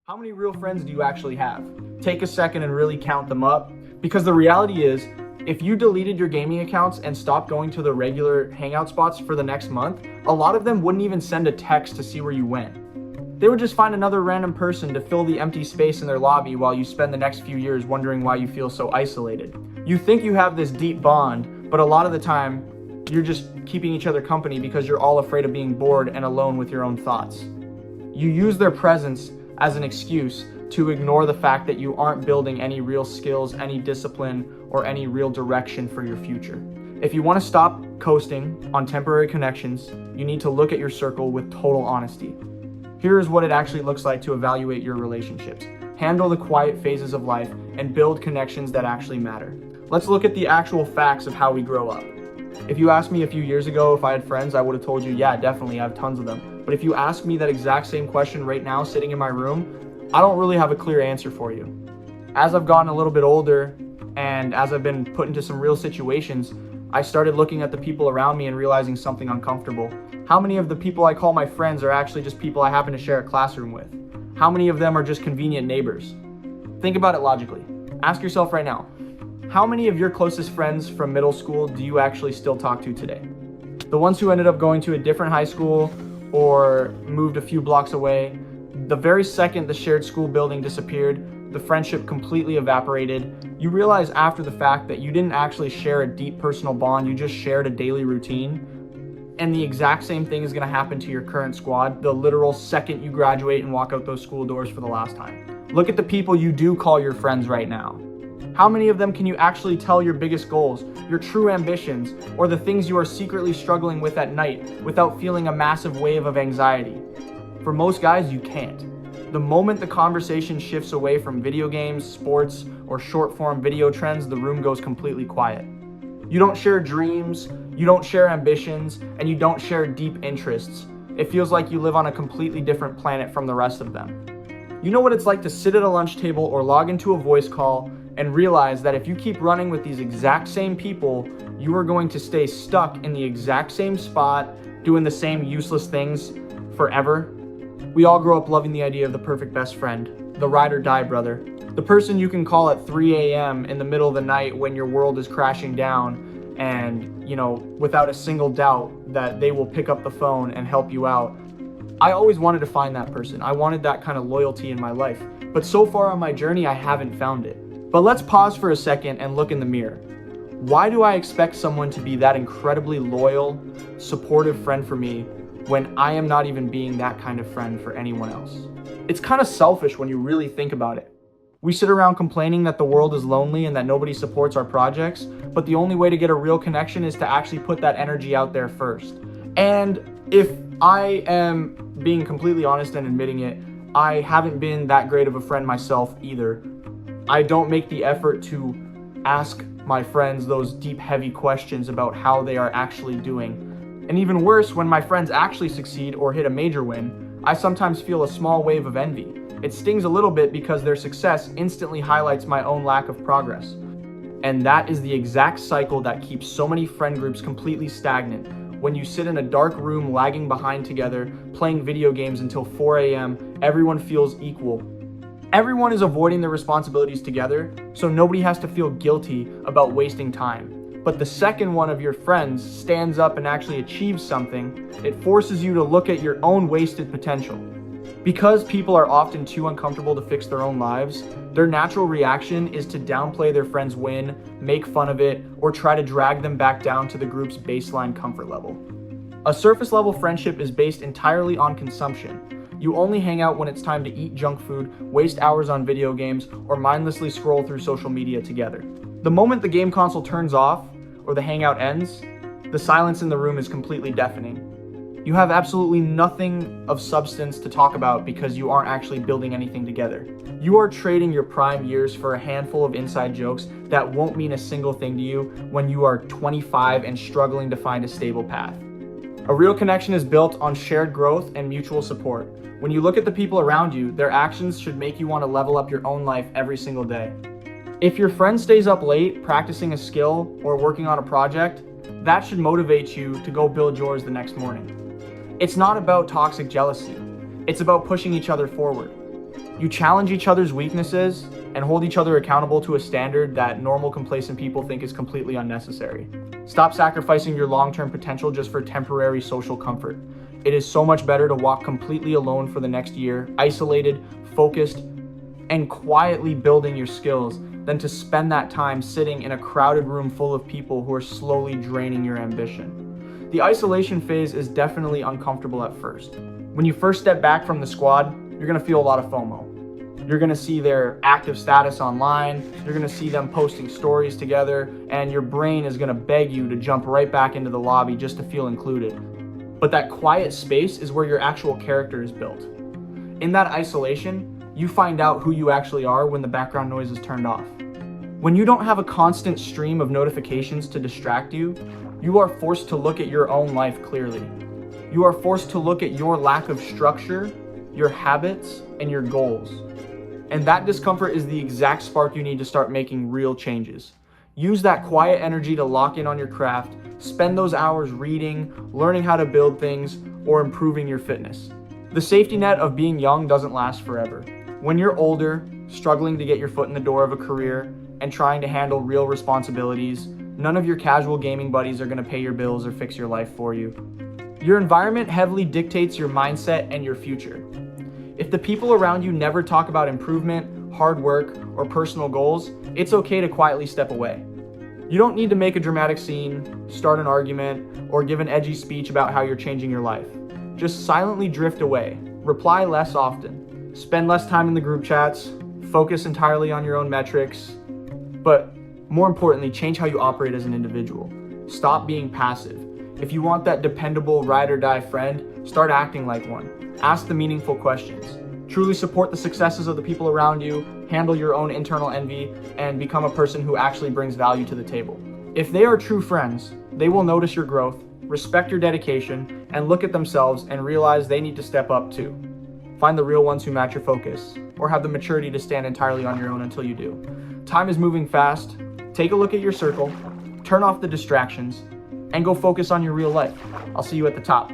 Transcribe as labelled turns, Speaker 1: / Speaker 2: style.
Speaker 1: How many real friends do you actually have? Take a second and really count them up, because the reality is, if you deleted your gaming accounts and stopped going to the regular hangout spots for the next month, a lot of them wouldn't even send a text to see where you went. They would just find another random person to fill the empty space in their lobby while you spend the next few years wondering why you feel so isolated. You think you have this deep bond, but a lot of the time, you're just keeping each other company because you're all afraid of being bored and alone with your own thoughts. You use their presence as an excuse to ignore the fact that you aren't building any real skills, any discipline, or any real direction for your future. If you want to stop coasting on temporary connections, you need to look at your circle with total honesty. Here is what it actually looks like to evaluate your relationships. Handle the quiet phases of life and build connections that actually matter. Let's look at the actual facts of how we grow up. If you asked me a few years ago if I had friends, I would have told you, yeah, definitely, I have tons of them. But if you ask me that exact same question right now, sitting in my room, I don't really have a clear answer for you. As I've gotten a little bit older, and as I've been put into some real situations, I started looking at the people around me and realizing something uncomfortable. How many of the people I call my friends are actually just people I happen to share a classroom with? How many of them are just convenient neighbors? Think about it logically. Ask yourself right now, how many of your closest friends from middle school do you actually still talk to today? The ones who ended up going to a different high school or moved a few blocks away, the very second the shared school building disappeared, the friendship completely evaporated. You realize after the fact that you didn't actually share a deep personal bond, you just shared a daily routine. And the exact same thing is gonna happen to your current squad the literal second you graduate and walk out those school doors for the last time. Look at the people you do call your friends right now. How many of them can you actually tell your biggest goals, your true ambitions, or the things you are secretly struggling with at night without feeling a massive wave of anxiety? For most guys, you can't. The moment the conversation shifts away from video games, sports, or short-form video trends, the room goes completely quiet. You don't share dreams, you don't share ambitions, and you don't share deep interests. It feels like you live on a completely different planet from the rest of them. You know what it's like to sit at a lunch table or log into a voice call and realize that if you keep running with these exact same people, you are going to stay stuck in the exact same spot, doing the same useless things forever. We all grow up loving the idea of the perfect best friend, the ride or die brother, the person you can call at 3 a.m. in the middle of the night when your world is crashing down and, without a single doubt that they will pick up the phone and help you out. I always wanted to find that person. I wanted that kind of loyalty in my life. But so far on my journey, I haven't found it. But let's pause for a second and look in the mirror. Why do I expect someone to be that incredibly loyal, supportive friend for me when I am not even being that kind of friend for anyone else? It's kind of selfish when you really think about it. We sit around complaining that the world is lonely and that nobody supports our projects, but the only way to get a real connection is to actually put that energy out there first. And if I am being completely honest and admitting it, I haven't been that great of a friend myself either. I don't make the effort to ask my friends those deep, heavy questions about how they are actually doing. And even worse, when my friends actually succeed or hit a major win, I sometimes feel a small wave of envy. It stings a little bit because their success instantly highlights my own lack of progress. And that is the exact cycle that keeps so many friend groups completely stagnant. When you sit in a dark room lagging behind together, playing video games until 4 a.m., everyone feels equal. Everyone is avoiding their responsibilities together, so nobody has to feel guilty about wasting time. But the second one of your friends stands up and actually achieves something, it forces you to look at your own wasted potential. Because people are often too uncomfortable to fix their own lives, their natural reaction is to downplay their friend's win, make fun of it, or try to drag them back down to the group's baseline comfort level. A surface level friendship is based entirely on consumption. You only hang out when it's time to eat junk food, waste hours on video games, or mindlessly scroll through social media together. The moment the game console turns off, or the hangout ends, the silence in the room is completely deafening. You have absolutely nothing of substance to talk about because you aren't actually building anything together. You are trading your prime years for a handful of inside jokes that won't mean a single thing to you when you are 25 and struggling to find a stable path. A real connection is built on shared growth and mutual support. When you look at the people around you, their actions should make you want to level up your own life every single day. If your friend stays up late practicing a skill or working on a project, that should motivate you to go build yours the next morning. It's not about toxic jealousy. It's about pushing each other forward. You challenge each other's weaknesses and hold each other accountable to a standard that normal, complacent people think is completely unnecessary. Stop sacrificing your long-term potential just for temporary social comfort. It is so much better to walk completely alone for the next year, isolated, focused, and quietly building your skills than to spend that time sitting in a crowded room full of people who are slowly draining your ambition. The isolation phase is definitely uncomfortable at first. When you first step back from the squad, you're gonna feel a lot of FOMO. You're gonna see their active status online, you're gonna see them posting stories together, and your brain is gonna beg you to jump right back into the lobby just to feel included. But that quiet space is where your actual character is built. In that isolation, you find out who you actually are when the background noise is turned off. When you don't have a constant stream of notifications to distract you, you are forced to look at your own life clearly. You are forced to look at your lack of structure, your habits, and your goals. And that discomfort is the exact spark you need to start making real changes. Use that quiet energy to lock in on your craft, spend those hours reading, learning how to build things, or improving your fitness. The safety net of being young doesn't last forever. When you're older, struggling to get your foot in the door of a career, and trying to handle real responsibilities, none of your casual gaming buddies are gonna pay your bills or fix your life for you. Your environment heavily dictates your mindset and your future. If the people around you never talk about improvement, hard work, or personal goals, it's okay to quietly step away. You don't need to make a dramatic scene, start an argument, or give an edgy speech about how you're changing your life. Just silently drift away, reply less often, spend less time in the group chats, focus entirely on your own metrics, but more importantly, change how you operate as an individual. Stop being passive. If you want that dependable ride or die friend, start acting like one. Ask the meaningful questions. Truly support the successes of the people around you, handle your own internal envy, and become a person who actually brings value to the table. If they are true friends, they will notice your growth, respect your dedication, and look at themselves and realize they need to step up too. Find the real ones who match your focus, or have the maturity to stand entirely on your own until you do. Time is moving fast. Take a look at your circle, turn off the distractions, and go focus on your real life. I'll see you at the top.